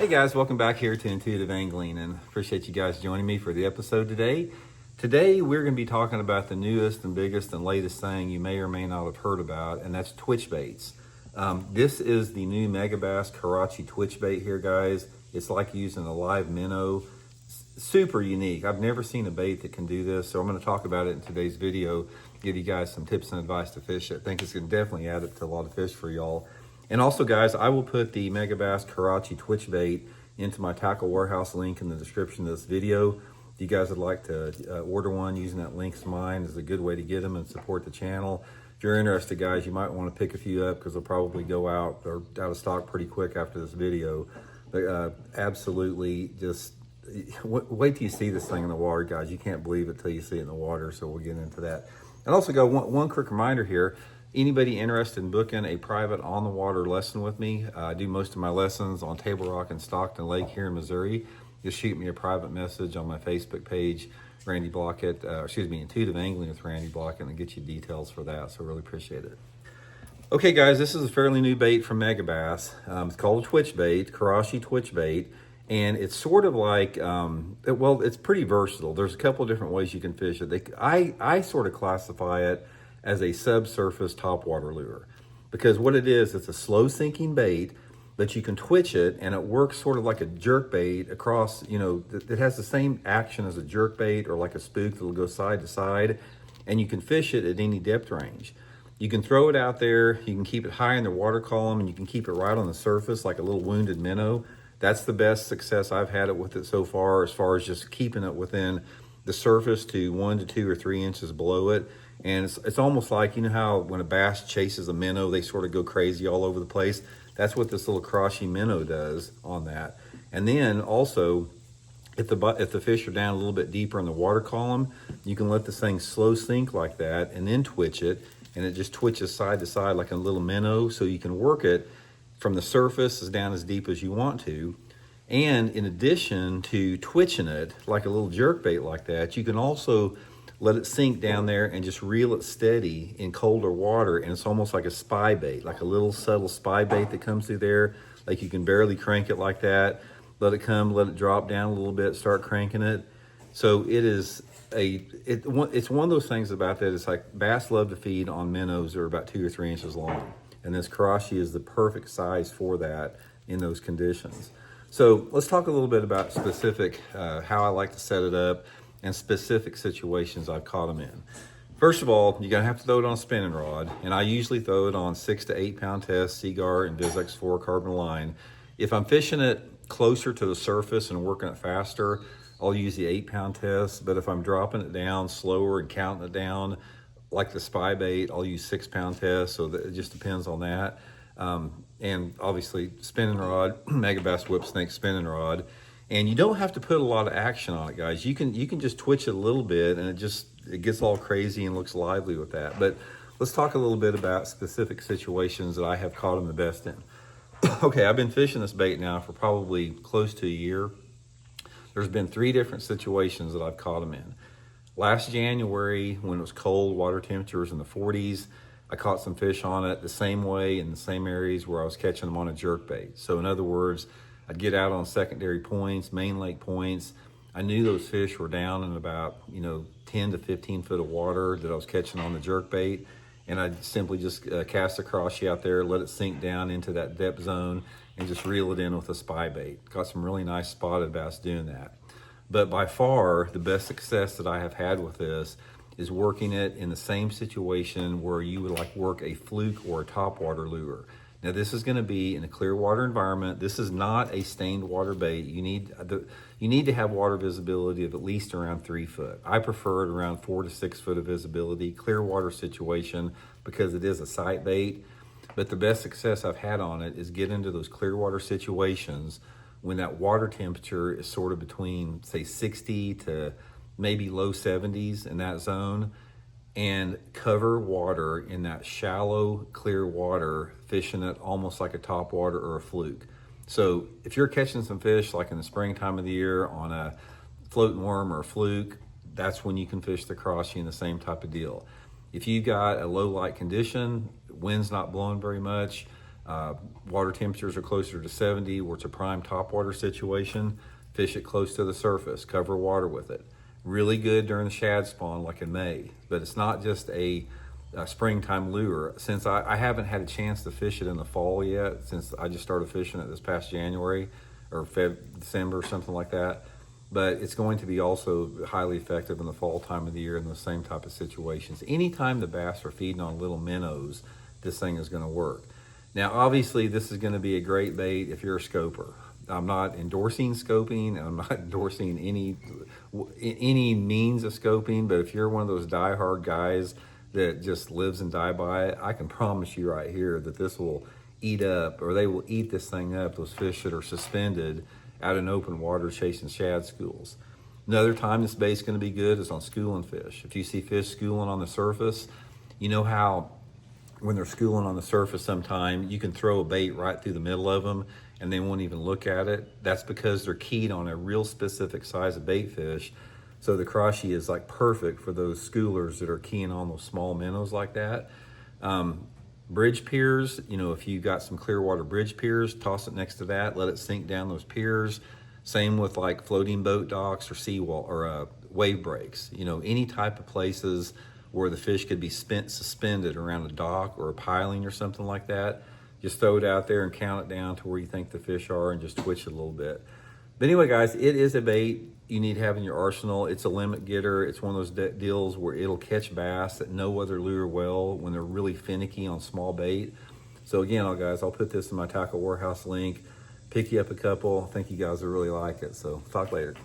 Hey guys, welcome back here to Intuitive Angling, and appreciate you guys joining me for the episode today. Today we're going to be talking about the newest and biggest and latest thing you may or may not have heard about, and that's twitch baits. This is the new Megabass Karashi TWITCHBAIT here, guys. It's like using a live minnow. Super unique. I've never seen a bait that can do this, so I'm going to talk about it in today's video, give you guys some tips and advice to fish it. I think it's going to definitely add up to a lot of fish for y'all. And also, guys, I will put the Megabass Karashi TWITCHBAIT into my Tackle Warehouse link in the description of this video. If you guys would like to order one using that link's mine, is a good way to get them and support the channel. If you're interested, guys, you might want to pick a few up because they'll probably go out or out of stock pretty quick after this video. But absolutely, just wait till you see this thing in the water, guys. You can't believe it till you see it in the water, so we'll get into that. And also, one quick reminder here. Anybody interested in booking a private on-the-water lesson with me? I do most of my lessons on Table Rock and Stockton Lake here in Missouri. Just shoot me a private message on my Facebook page, Randy Blaukat, Intuitive Angling with Randy Blaukat, and get you details for that, so I really appreciate it. Okay, guys, this is a fairly new bait from Megabass. It's called a TWITCHBAIT, Karashi TWITCHBAIT, and it's sort of like, well, it's pretty versatile. There's a couple of different ways you can fish it. I sort of classify it as a subsurface topwater lure, because what it is, it's a slow sinking bait, but you can twitch it and it works sort of like a jerk bait across, it has the same action as a jerk bait or like a spook that'll go side to side, and you can fish it at any depth range. You can throw it out there, you can keep it high in the water column, and you can keep it right on the surface like a little wounded minnow. That's the best success I've had with it so far as just keeping it within the surface to 1 to 2 or 3 inches below it. And it's almost like, you know how when a bass chases a minnow, they sort of go crazy all over the place? That's what this little Karashi minnow does on that. And then also, if the fish are down a little bit deeper in the water column, you can let this thing slow sink like that and then twitch it, and it just twitches side to side like a little minnow, so you can work it from the surface as down as deep as you want to. And in addition to twitching it like a little jerk bait like that, you can also let it sink down there and just reel it steady in colder water, and it's almost like a spy bait, like a little subtle spy bait that comes through there. Like you can barely crank it like that, let it come, let it drop down a little bit, start cranking it. So it's one of those things about that. It's like bass love to feed on minnows that are about 2 or 3 inches long, and this Karashi is the perfect size for that in those conditions. So let's talk a little bit about specific how I like to set it up and specific situations I've caught them in. First of all, you're gonna have to throw it on a spinning rod, and I usually throw it on 6 to 8 pound test, Seaguar and Vizex 4 carbon line. If I'm fishing it closer to the surface and working it faster, I'll use the 8 pound test, but if I'm dropping it down slower and counting it down, like the spy bait, I'll use 6 pound test, so that it just depends on that. And obviously spinning rod, Megabass whip snake spinning rod. And you don't have to put a lot of action on it, guys. You can just twitch it a little bit, and it gets all crazy and looks lively with that. But let's talk a little bit about specific situations that I have caught them the best in. Okay, I've been fishing this bait now for probably close to a year. There's been 3 different situations that I've caught them in. Last January, when it was cold, water temperatures in the 40s, I caught some fish on it the same way in the same areas where I was catching them on a jerk bait. So in other words, I'd get out on secondary points, main lake points. I knew those fish were down in about 10 to 15 foot of water that I was catching on the jerk bait, and I'd simply just cast a Karashi out there, let it sink down into that depth zone, and just reel it in with a spy bait. Got some really nice spotted bass doing that. But by far, the best success that I have had with this is working it in the same situation where you would like work a fluke or a topwater lure. Now this is going to be in a clear water environment. This is not a stained water bait. You need to have water visibility of at least around 3 foot. I prefer it around 4 to 6 foot of visibility, clear water situation, because it is a sight bait. But the best success I've had on it is get into those clear water situations when that water temperature is sort of between, say, 60 to maybe low 70s in that zone, and cover water in that shallow, clear water, fishing it almost like a topwater or a fluke. So if you're catching some fish like in the springtime of the year on a floating worm or a fluke, that's when you can fish the Karashi in the same type of deal. If you got a low light condition, wind's not blowing very much, Water temperatures are closer to 70, where it's a prime topwater situation. Fish it close to the surface, cover water with it. Really good during the shad spawn, like in May, but it's not just a springtime lure. Since I haven't had a chance to fish it in the fall yet, since I just started fishing it this past January or December, something like that. But it's going to be also highly effective in the fall time of the year in the same type of situations. Anytime the bass are feeding on little minnows, this thing is going to work. Now, obviously, this is going to be a great bait if you're a scoper. I'm not endorsing scoping, and I'm not endorsing any means of scoping, but if you're one of those diehard guys that just lives and die by it, I can promise you right here that this will eat up, or they will eat this thing up, those fish that are suspended out in open water chasing shad schools. Another time this bait's going to be good is on schooling fish. If you see fish schooling on the surface, you know how when they're schooling on the surface sometime, you can throw a bait right through the middle of them and they won't even look at it. That's because they're keyed on a real specific size of bait fish. So the Karashi is like perfect for those schoolers that are keying on those small minnows like that. Bridge piers, you know, if you got some clear water bridge piers, toss it next to that, let it sink down those piers. Same with like floating boat docks or seawall or wave breaks. You know, any type of places where the fish could be suspended around a dock or a piling or something like that. Just throw it out there and count it down to where you think the fish are and just twitch it a little bit. But anyway, guys, it is a bait you need to have in your arsenal. It's a limit getter. It's one of those deals where it'll catch bass that no other lure will when they're really finicky on small bait. So again, guys, I'll put this in my Tackle Warehouse link. Pick you up a couple. I think you guys will really like it. So talk later.